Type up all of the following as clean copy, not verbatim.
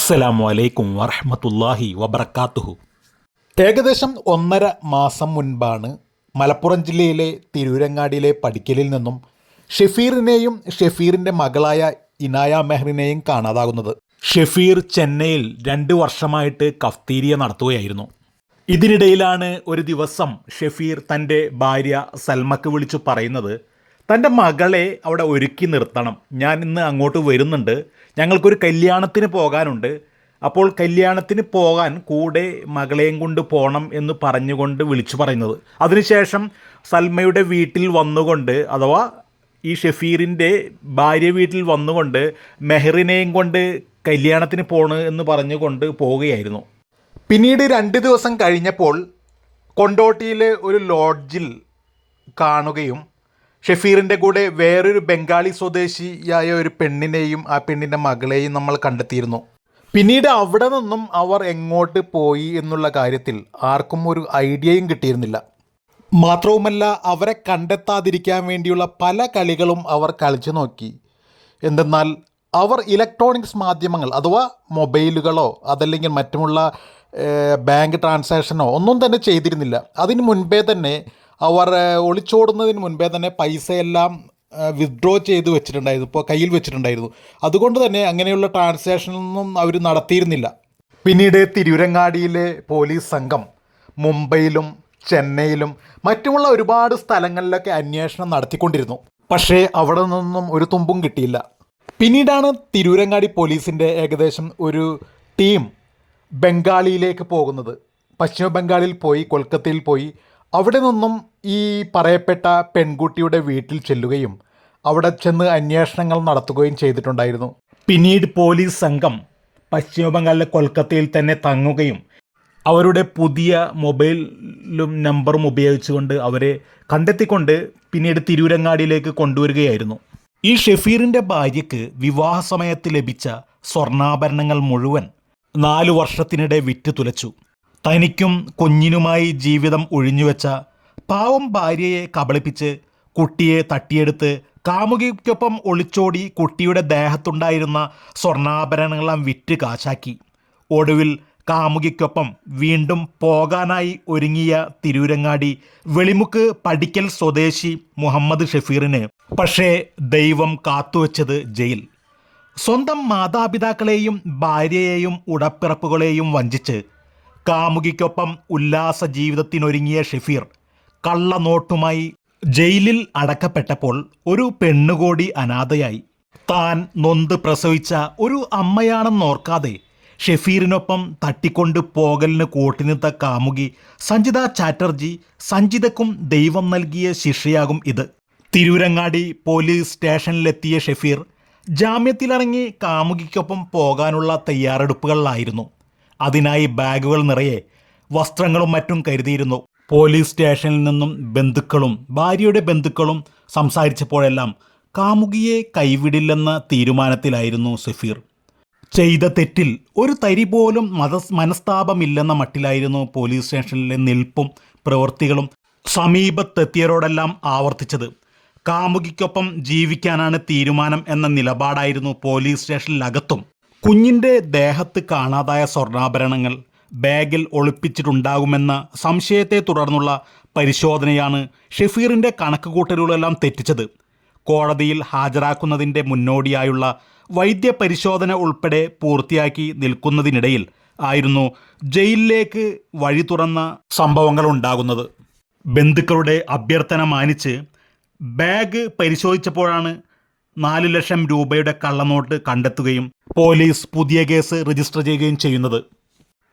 അസ്സലാമു അലൈക്കും വറഹ്മത്തുള്ളാഹി വബറകാതുഹു. ഏകദേശം 1.5 മാസം മുൻപാണ് മലപ്പുറം ജില്ലയിലെ തിരൂരങ്ങാടിയിലെ പടിക്കലിൽ നിന്നും ഷെഫീറിനെയും ഷെഫീറിൻ്റെ മകളായ ഇനായ മെഹറിനെയും കാണാതാകുന്നത്. ഷെഫീർ ചെന്നൈയിൽ 2 വർഷമായിട്ട് കഫ്തീരിയ നടത്തുകയായിരുന്നു. ഇതിനിടയിലാണ് ഒരു ദിവസം ഷെഫീർ തൻ്റെ ഭാര്യ സൽമക്ക് വിളിച്ചു പറയുന്നത്, തൻ്റെ മകളെ അവിടെ ഒരുക്കി നിർത്തണം, ഞാൻ ഇന്ന് അങ്ങോട്ട് വരുന്നുണ്ട്, ഞങ്ങൾക്കൊരു കല്യാണത്തിന് പോകാനുണ്ട്, അപ്പോൾ കല്യാണത്തിന് പോകാൻ കൂടെ മകളെയും കൊണ്ട് പോകണം എന്ന് പറഞ്ഞുകൊണ്ട് വിളിച്ചു പറയുന്നത്. അതിനുശേഷം സൽമയുടെ വീട്ടിൽ വന്നുകൊണ്ട്, അഥവാ ഈ ഷെഫീറിൻ്റെ ഭാര്യ വീട്ടിൽ വന്നുകൊണ്ട് മെഹറിനെയും കൊണ്ട് കല്യാണത്തിന് പോണ് എന്ന് പറഞ്ഞുകൊണ്ട് പോവുകയായിരുന്നു. പിന്നീട് 2 ദിവസം കഴിഞ്ഞപ്പോൾ കൊണ്ടോട്ടിയിലെ ഒരു ലോഡ്ജിൽ കാണുകയും ഷെഫീറിൻ്റെ കൂടെ വേറൊരു ബംഗാളി സ്വദേശിയായ ഒരു പെണ്ണിനെയും ആ പെണ്ണിൻ്റെ മകളെയും നമ്മൾ കണ്ടെത്തിയിരുന്നു. പിന്നീട് അവിടെ നിന്നും അവർ എങ്ങോട്ട് പോയി എന്നുള്ള കാര്യത്തിൽ ആർക്കും ഒരു ഐഡിയയും കിട്ടിയിരുന്നില്ല. മാത്രവുമല്ല, അവരെ കണ്ടെത്താതിരിക്കാൻ വേണ്ടിയുള്ള പല കളികളും അവർ കളിച്ചു നോക്കി. എന്തെന്നാൽ അവർ ഇലക്ട്രോണിക്സ് മാധ്യമങ്ങൾ അഥവാ മൊബൈലുകളോ അതല്ലെങ്കിൽ മറ്റുമുള്ള ബാങ്ക് ട്രാൻസാക്ഷനോ ഒന്നും തന്നെ ചെയ്തിരുന്നില്ല. അതിന് മുൻപേ തന്നെ അവർ ഒളിച്ചോടുന്നതിന് മുൻപേ തന്നെ പൈസയെല്ലാം വിത്ഡ്രോ ചെയ്ത് വെച്ചിട്ടുണ്ടായിരുന്നു, ഇപ്പോൾ കയ്യിൽ വെച്ചിട്ടുണ്ടായിരുന്നു. അതുകൊണ്ട് തന്നെ അങ്ങനെയുള്ള ട്രാൻസാക്ഷനൊന്നും അവർ നടത്തിയിരുന്നില്ല. പിന്നീട് തിരൂരങ്ങാടിയിലെ പോലീസ് സംഘം മുംബൈയിലും ചെന്നൈയിലും മറ്റുമുള്ള ഒരുപാട് സ്ഥലങ്ങളിലൊക്കെ അന്വേഷണം നടത്തിക്കൊണ്ടിരുന്നു. പക്ഷേ അവിടെ നിന്നും ഒരു തുമ്പും കിട്ടിയില്ല. പിന്നീടാണ് തിരൂരങ്ങാടി പോലീസിൻ്റെ ഏകദേശം ഒരു ടീം ബംഗാളിയിലേക്ക് പോകുന്നത്. പശ്ചിമ ബംഗാളിൽ പോയി, കൊൽക്കത്തയിൽ പോയി, അവിടെ നിന്നും ഈ പറയപ്പെട്ട പെൺകുട്ടിയുടെ വീട്ടിൽ ചെല്ലുകയും അവിടെ ചെന്ന് അന്വേഷണങ്ങൾ നടത്തുകയും ചെയ്തിട്ടുണ്ടായിരുന്നു. പിന്നീട് പോലീസ് സംഘം പശ്ചിമ ബംഗാളിലെ കൊൽക്കത്തയിൽ തന്നെ തങ്ങുകയും അവരുടെ പുതിയ മൊബൈലും നമ്പറും ഉപയോഗിച്ചുകൊണ്ട് അവരെ കണ്ടെത്തിക്കൊണ്ട് പിന്നീട് തിരൂരങ്ങാടിയിലേക്ക് കൊണ്ടുവരികയായിരുന്നു. ഈ ഷെഫീറിൻ്റെ ഭാര്യയ്ക്ക് വിവാഹ സമയത്ത് ലഭിച്ച സ്വർണ്ണാഭരണങ്ങൾ മുഴുവൻ 4 വർഷത്തിനിടെ വിറ്റ് തുലച്ചു. തനിക്കും കുഞ്ഞിനുമായി ജീവിതം ഒഴിഞ്ഞുവെച്ച പാവം ഭാര്യയെ കബളിപ്പിച്ച് കുട്ടിയെ തട്ടിയെടുത്ത് കാമുകിക്കൊപ്പം ഒളിച്ചോടി കുട്ടിയുടെ ദേഹത്തുണ്ടായിരുന്ന സ്വർണ്ണാഭരണങ്ങളെല്ലാം വിറ്റ് കാശാക്കി. ഒടുവിൽ കാമുകിക്കൊപ്പം വീണ്ടും പോകാനായി ഒരുങ്ങിയ തിരൂരങ്ങാടി വെളിമുക്ക് പടിക്കൽ സ്വദേശി മുഹമ്മദ് ഷെഫീറിന് പക്ഷേ ദൈവം കാത്തുവച്ചത് ജയിൽ. സ്വന്തം മാതാപിതാക്കളെയും ഭാര്യയെയും ഉടപ്പിറപ്പുകളെയും വഞ്ചിച്ച് കാമുകിക്കൊപ്പം ഉല്ലാസ ജീവിതത്തിനൊരുങ്ങിയ ഷെഫീർ കള്ളനോട്ടുമായി ജയിലിൽ അടക്കപ്പെട്ടപ്പോൾ ഒരു പെണ്ണുകൂടി അനാഥയായി. താൻ നൊന്ത് പ്രസവിച്ച ഒരു അമ്മയാണെന്നോർക്കാതെ ഷെഫീറിനൊപ്പം തട്ടിക്കൊണ്ട് പോകലിന് കൂട്ടിനിത്ത കാമുകി സഞ്ജിത ചാറ്റർജി സഞ്ജിതക്കും ദൈവം നൽകിയ ശിക്ഷയാകും ഇത്. തിരൂരങ്ങാടി പോലീസ് സ്റ്റേഷനിലെത്തിയ ഷെഫീർ ജാമ്യത്തിലിറങ്ങി കാമുകിക്കൊപ്പം പോകാനുള്ള തയ്യാറെടുപ്പുകളിലായിരുന്നു. അതിനായി ബാഗുകൾ നിറയെ വസ്ത്രങ്ങളും മറ്റും കരുതിയിരുന്നു. പോലീസ് സ്റ്റേഷനിൽ നിന്നും ബന്ധുക്കളും ഭാര്യയുടെ ബന്ധുക്കളും സംസാരിച്ചപ്പോഴെല്ലാം കാമുകിയെ കൈവിടില്ലെന്ന തീരുമാനത്തിലായിരുന്നു ഷെഫീർ. ചെയ്ത തെറ്റിൽ ഒരു തരി പോലും മനസ്താപമില്ലെന്ന മട്ടിലായിരുന്നു പോലീസ് സ്റ്റേഷനിലെ നിൽപ്പും പ്രവൃത്തികളും സമീപത്തെത്തിയവരോടെല്ലാം ആവർത്തിച്ചത്. കാമുകിക്കൊപ്പം ജീവിക്കാനാണ് തീരുമാനം എന്ന നിലപാടായിരുന്നു പോലീസ് സ്റ്റേഷനിലകത്തും. കുഞ്ഞിൻ്റെ ദേഹത്ത് കാണാതായ സ്വർണ്ണാഭരണങ്ങൾ ബാഗിൽ ഒളിപ്പിച്ചിട്ടുണ്ടാകുമെന്ന സംശയത്തെ തുടർന്നുള്ള പരിശോധനയാണ് ഷെഫീറിൻ്റെ കണക്കുകൂട്ടലുകളെല്ലാം തെറ്റിച്ചത്. കോടതിയിൽ ഹാജരാക്കുന്നതിൻ്റെ മുന്നോടിയായുള്ള വൈദ്യപരിശോധന ഉൾപ്പെടെ പൂർത്തിയാക്കി നിൽക്കുന്നതിനിടയിൽ ആയിരുന്നു ജയിലിലേക്ക് വഴി തുറന്ന സംഭവങ്ങൾ ഉണ്ടാകുന്നത്. ബന്ധുക്കളുടെ അഭ്യർത്ഥന മാനിച്ച് ബാഗ് പരിശോധിച്ചപ്പോഴാണ് 4 ലക്ഷം രൂപയുടെ കള്ളനോട്ട് കണ്ടെത്തുകയും പോലീസ് പുതിയ കേസ് രജിസ്റ്റർ ചെയ്യുകയും ചെയ്യുന്നത്.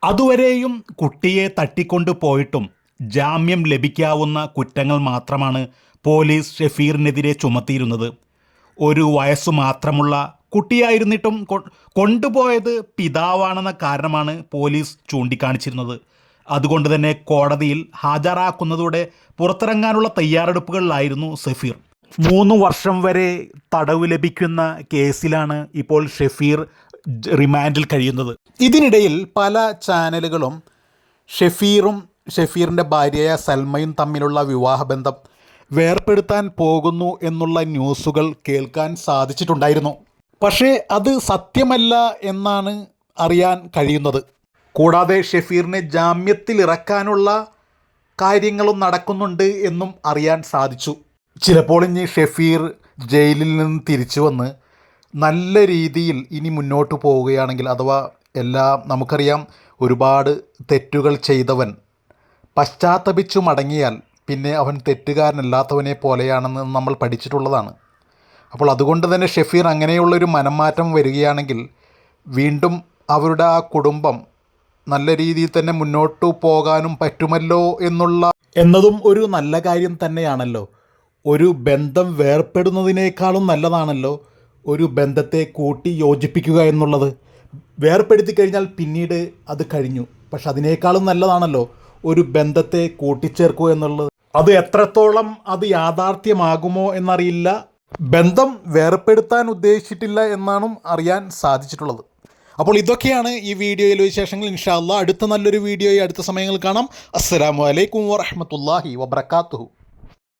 അതുവരെയും കുട്ടിയെ തട്ടിക്കൊണ്ടു പോയിട്ടും ജാമ്യം ലഭിക്കാവുന്ന കുറ്റങ്ങൾ മാത്രമാണ് പോലീസ് ഷെഫീറിനെതിരെ ചുമത്തിയിരുന്നത്. 1 വയസ്സു മാത്രമുള്ള കുട്ടിയായിരുന്നിട്ടും കൊണ്ടുപോയത് പിതാവാണെന്ന കാരണമാണ് പോലീസ് ചൂണ്ടിക്കാണിച്ചിരുന്നത്. അതുകൊണ്ട് തന്നെ കോടതിയിൽ ഹാജരാക്കുന്നതോടെ പുറത്തിറങ്ങാനുള്ള തയ്യാറെടുപ്പുകളിലായിരുന്നു ഷെഫീർ. 3 വർഷം വരെ തടവ് ലഭിക്കുന്ന കേസിലാണ് ഇപ്പോൾ ഷെഫീർ റിമാൻഡിൽ കഴിയുന്നത്. ഇതിനിടയിൽ പല ചാനലുകളും ഷെഫീറും ഷെഫീറിൻ്റെ ഭാര്യയായ സൽമയും തമ്മിലുള്ള വിവാഹബന്ധം വേർപെടുത്താൻ പോകുന്നു എന്നുള്ള ന്യൂസുകൾ കേൾക്കാൻ സാധിച്ചിട്ടുണ്ടായിരുന്നു. പക്ഷേ അത് സത്യമല്ല എന്നാണ് അറിയാൻ കഴിയുന്നത്. കൂടാതെ ഷെഫീറിനെ ജാമ്യത്തിൽ ഇറക്കാനുള്ള കാര്യങ്ങളും നടക്കുന്നുണ്ട് എന്നും അറിയാൻ സാധിച്ചു. ചിലപ്പോൾ ഇനി ഷെഫീർ ജയിലിൽ നിന്ന് തിരിച്ചു വന്ന് നല്ല രീതിയിൽ ഇനി മുന്നോട്ട് പോവുകയാണെങ്കിൽ, അഥവാ നമുക്കറിയാം ഒരുപാട് തെറ്റുകൾ ചെയ്തവൻ പശ്ചാത്തപിച്ചു മടങ്ങിയാൽ പിന്നെ അവൻ തെറ്റുകാരനല്ലാത്തവനെ പോലെയാണെന്ന് നമ്മൾ പഠിച്ചിട്ടുള്ളതാണ്. അപ്പോൾ അതുകൊണ്ട് തന്നെ ഷെഫീർ അങ്ങനെയുള്ളൊരു മനംമാറ്റം വരികയാണെങ്കിൽ വീണ്ടും അവരുടെ ആ കുടുംബം നല്ല രീതിയിൽ തന്നെ മുന്നോട്ട് പോകാനും പറ്റുമല്ലോ എന്നതും ഒരു നല്ല കാര്യം തന്നെയാണല്ലോ. ഒരു ബന്ധം വേർപ്പെടുന്നതിനേക്കാളും നല്ലതാണല്ലോ ഒരു ബന്ധത്തെ കൂട്ടി യോജിപ്പിക്കുക എന്നുള്ളത്. വേർപ്പെടുത്തി കഴിഞ്ഞാൽ പിന്നീട് അത് കഴിഞ്ഞു. പക്ഷെ അതിനേക്കാളും നല്ലതാണല്ലോ ഒരു ബന്ധത്തെ കൂട്ടിച്ചേർക്കുക എന്നുള്ളത്. അത് എത്രത്തോളം അത് യാഥാർത്ഥ്യമാകുമോ എന്നറിയില്ല. ബന്ധം വേർപ്പെടുത്താൻ ഉദ്ദേശിച്ചിട്ടില്ല എന്നാണ് അറിയാൻ സാധിച്ചിട്ടുള്ളത്. അപ്പോൾ ഇതൊക്കെയാണ് ഈ വീഡിയോയിലെ വിശേഷങ്ങൾ. ഇൻഷാ അല്ലാഹ് അടുത്ത നല്ലൊരു വീഡിയോയിൽ അടുത്ത സമയങ്ങളിൽ കാണാം. അസ്സലാമു അലൈക്കും വറഹ്മത്തുള്ളാഹി വബറകാതുഹു.